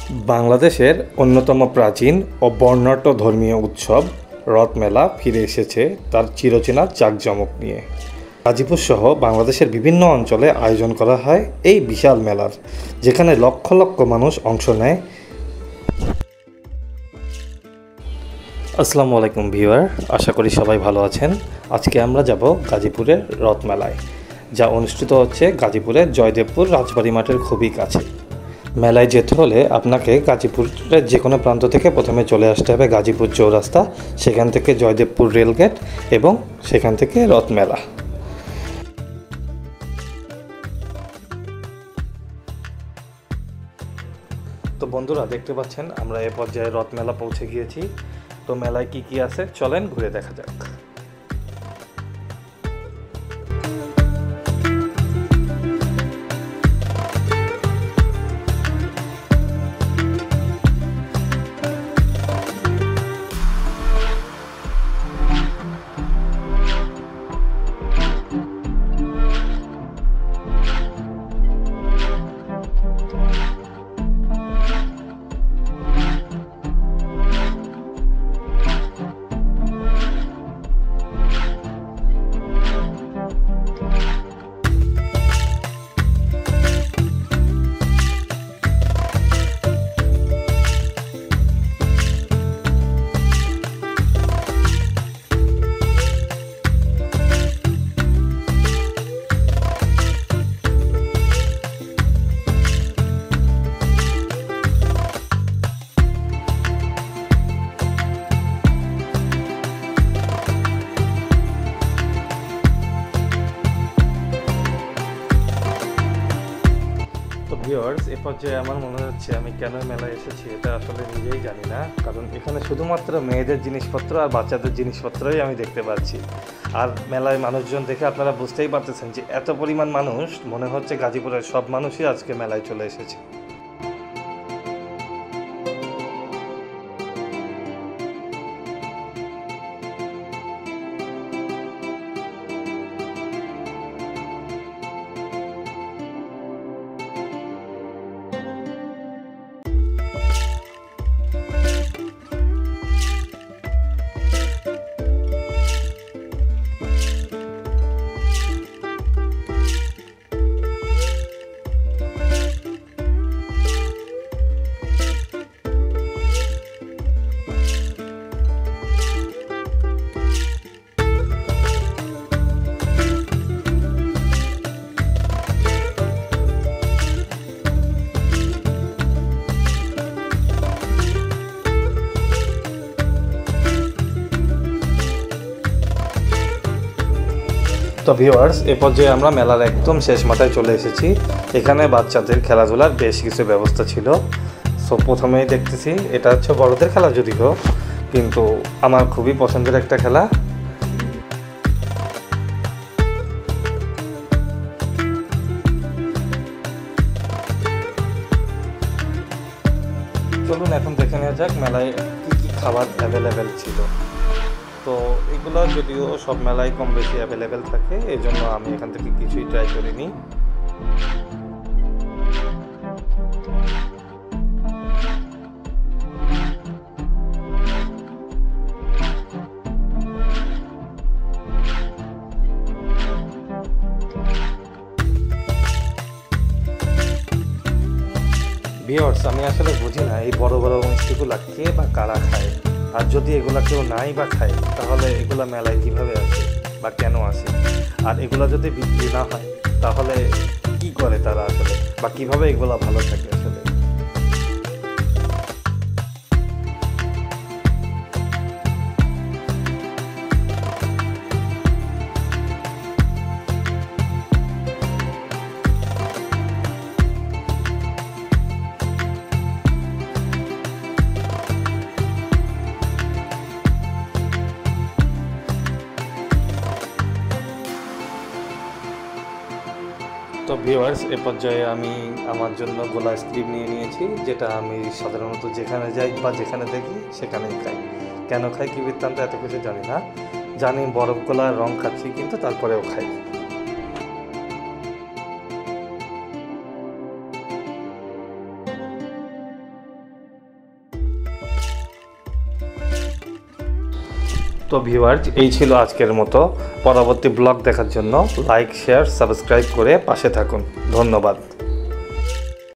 বাংলাদেশের অন্যতম প্রাচীন ও বর্ণাঢ্য ধর্মীয় উৎসব রথমেলা ফিরে এসেছে তার চিরচেনা জাঁকজমক নিয়ে। গাজীপুর সহ বাংলাদেশের বিভিন্ন অঞ্চলে আয়োজন করা হয় এই বিশাল মেলার, যেখানে লক্ষ লক্ষ মানুষ অংশ নেয়। আসসালামু আলাইকুম ভিউয়ার, আশা করি সবাই ভালো আছেন। আজকে আমরা যাব গাজীপুরের রথমেলায়, যা অনুষ্ঠিত হচ্ছে গাজীপুরের জয়দেবপুর রাজবাড়ি মাঠের খুবই কাছে। মেলায় যেতে হলে আপনাকে গাজীপুরের যে কোনো প্রান্ত থেকে প্রথমে চলে আসতে হবে গাজীপুর চৌরাস্তা, সেখান থেকে জয়দেবপুর রেলগেট এবং সেখান থেকে রথমেলা। তো বন্ধুরা, দেখতে পাচ্ছেন আমরা এ পর্যায়ে রথমেলা পৌঁছে গিয়েছি। তো মেলায় কি কি আছে চলেন ঘুরে দেখা যাক। তো ভিউয়ার্স, এ পর্যায়ে আমার মনে হচ্ছে আমি কেন মেলায় এসেছি এটা আসলে নিজেই জানি না, কারণ এখানে শুধুমাত্র মেয়েদের জিনিসপত্র আর বাচ্চাদের জিনিসপত্রই আমি দেখতে পাচ্ছি। আর মেলায় মানুষজন দেখে আপনারা বুঝতেই পারতেছেন যে এত পরিমাণ মানুষ, মনে হচ্ছে গাজীপুরের সব মানুষই আজকে মেলায় চলে এসেছে। তো ভিউয়ার্স, এ পর্যায়ে আমরা মেলার একদম শেষ মাথায় চলে এসেছি। এখানে বাচ্চাদের খেলাধুলার বেশ কিছু ব্যবস্থা ছিল। সো প্রথমেই দেখতেছি এটা হচ্ছে বড়দের খেলা, যদিও কিন্তু আমার খুবই পছন্দের একটা খেলা। চলুন এখন দেখে নেওয়া যাক মেলায় কী কী খাবার অ্যাভেলেবেল ছিল। তো এগুলো যদিও সব মেলায় কম বেশি অ্যাভেলেবেল থাকে, এই জন্য আমি এখান থেকে কিছুই ট্রাই করিনি। ভিউয়ার্স, আমি আসলে বুঝি না এই বড় বড় মিষ্টিগুলা কে বা কারা খায়, আর যদি এগুলা কেউ নাই বা খায় তাহলে এগুলা মেলায় কিভাবে আসে বা কেন আসে, আর এগুলা যদি বিক্রি না হয় তাহলে কি করে তারা আসলে, বা কিভাবে এগুলা ভালো থাকে আসলে। তো ভিউয়ার্স, এ পর্যায়ে আমি আমার জন্য গোলা আইসক্রিম নিয়ে নিয়েছি, যেটা আমি সাধারণত যেখানে যাই বা যেখানে দেখি সেখানেই খাই। কেন খাই কি বৃত্তান্ত এত কিছু জানি না, জানি বরফ গোলার রং খাচ্ছি, কিন্তু তারপরেও খাই। তো ভিউয়ার্স, এই ছিল আজকের মতো। পরবর্তী ব্লগ দেখার জন্য লাইক, শেয়ার, সাবস্ক্রাইব করে পাশে থাকুন। ধন্যবাদ।